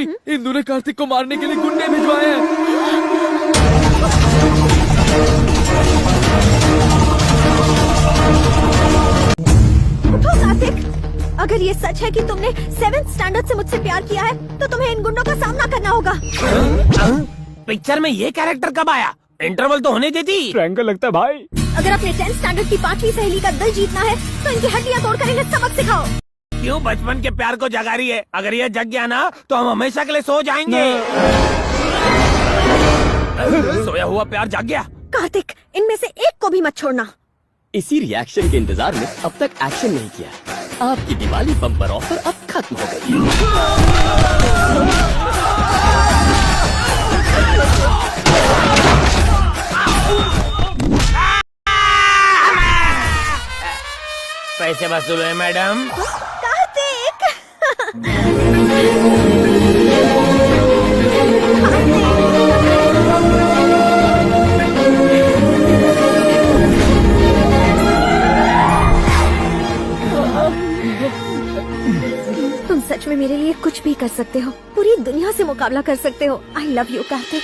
भागीश्री, इंदु ने कार्तिक को मारने के लिए गुंडे भिजवाए हैं। उठो कार्तिक, अगर ये सच है कि तुमने 7th स्टैंडर्ड से मुझसे प्यार किया है तो तुम्हें इन गुंडों का सामना करना होगा। पिक्चर में ये कैरेक्टर कब आया? इंटरवल तो होने देती। ट्रायंगल लगता है भाई। अगर अपने 10th स्टैंडर्ड की 5वीं सहेली का दिल जीतना है तो इनकी हड्डियां तोड़कर इन्हें सबक सिखाओ। क्यों बचपन के प्यार को जगा रही है? अगर ये जग गया ना तो हम हमेशा के लिए सो जाएंगे। सोया हुआ प्यार जाग गया। कार्तिक, इनमें से एक को भी मत छोड़ना। इसी रिएक्शन के इंतजार में अब तक एक्शन नहीं किया। आपकी दिवाली बम्पर ऑफर अब खत्म हो गई। पैसे वसूल हुए मैडम। कार्तिक तुम सच में मेरे लिए कुछ भी कर सकते हो, पूरी दुनिया से मुकाबला कर सकते हो। I love you Kartik.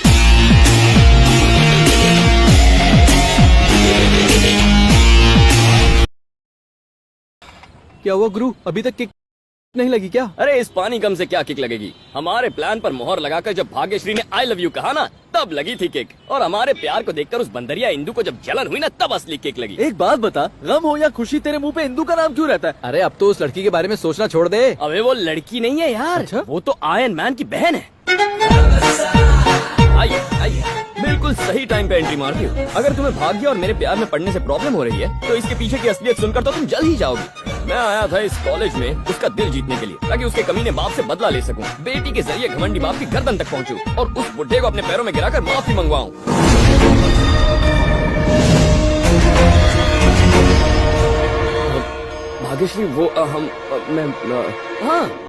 क्या हुआ गुरु, अभी तक किक नहीं लगी क्या? अरे इस पानी कम से क्या किक लगेगी? हमारे प्लान पर मोहर लगाकर जब भाग्यश्री ने आई लव यू कहा ना, तब लगी थी किक। और हमारे प्यार को देखकर उस बंदरिया इंदु को जब जलन हुई ना, तब असली किक लगी। एक बात बता, गम हो या खुशी तेरे मुंह पे इंदु का नाम क्यों रहता है? अरे अब तो उस लड़की के बारे में सोचना छोड़ दे। अबे वो लड़की नहीं है यार। अच्छा? वो तो आयरन मैन की बहन है। आइए आइए, बिल्कुल सही टाइम पे एंट्री मारती हो। अगर तुम्हें भाग्य और मेरे प्यार में पढ़ने से प्रॉब्लम हो रही है तो इसके पीछे की असलियत सुनकर तो तुम जल ही जाओगे। मैं आया था इस कॉलेज में उसका दिल जीतने के लिए, ताकि उसके कमीने बाप से बदला ले सकूं, बेटी के जरिए घमंडी बाप की गर्दन तक पहुंचूं और उस बुढ़े को अपने पैरों में गिराकर माफी मंगवाऊं। भाग्यश्री वो हाँ